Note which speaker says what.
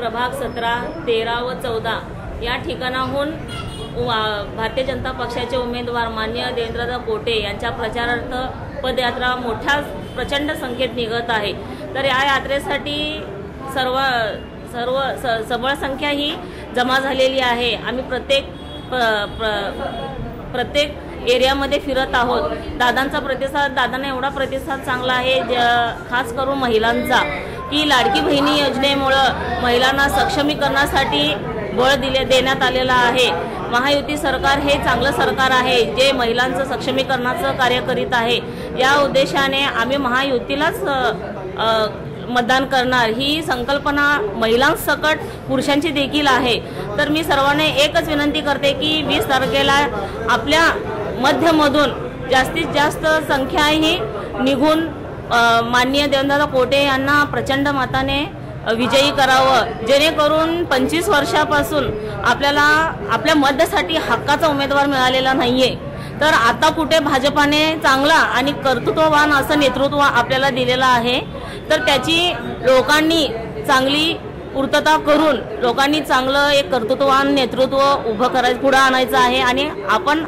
Speaker 1: प्रभाग 17, 13 व 14 या ठिकाणाहून भारतीय जनता पक्षाचे उमेदवार माननीय देवेंद्रदा कोटे यांच्या प्रचारार्थ पदयात्रा मोठ्या प्रचंड संख्येत निघत आहे। तर या यात्रेसाठी सबळ संख्या ही जमा झालेली आहे। आम्ही प्रत्येक एरियामध्ये फिरत आहोत। दादांना एवढा प्रतिसाद चांगला आहे, खास करून महिलांचा, की लाडकी बहिणी योजनेमुळे महिलांना सक्षमीकरणासाठी बळ देण्यात आलेला आहे। महायुती सरकार हे चांगलं सरकार आहे, जे महिलांचं सक्षमीकरणाचं कार्य करीत आहे। या उद्देशाने आम्ही महायुतीलाच मतदान करणार ही संकल्पना महिलांसकट पुरुषांची देखील आहे। तर मी सर्वांना एकच विनंती करते की 20 तारखेला आपल्या मध्यमधून जास्तीत जास्त संख्या ही निघून माननीय देवेंद्रदा कोटे यांना प्रचंड मताने विजयी करावं, जेणेकरून 25 वर्षापासून आपल्याला आपल्या मतासाठी हक्काचा उमेदवार मिळालेला नाहीये। तर आता कुठे भाजपाने चांगला आणि कर्तृत्ववान असं नेतृत्व आपल्याला दिलेलं आहे। तर त्याची लोकांनी चांगली पूर्तता करून लोकांनी चांगलं एक कर्तृत्ववान नेतृत्व उभं करायचं, पुढे आणायचं आहे। आणि आपण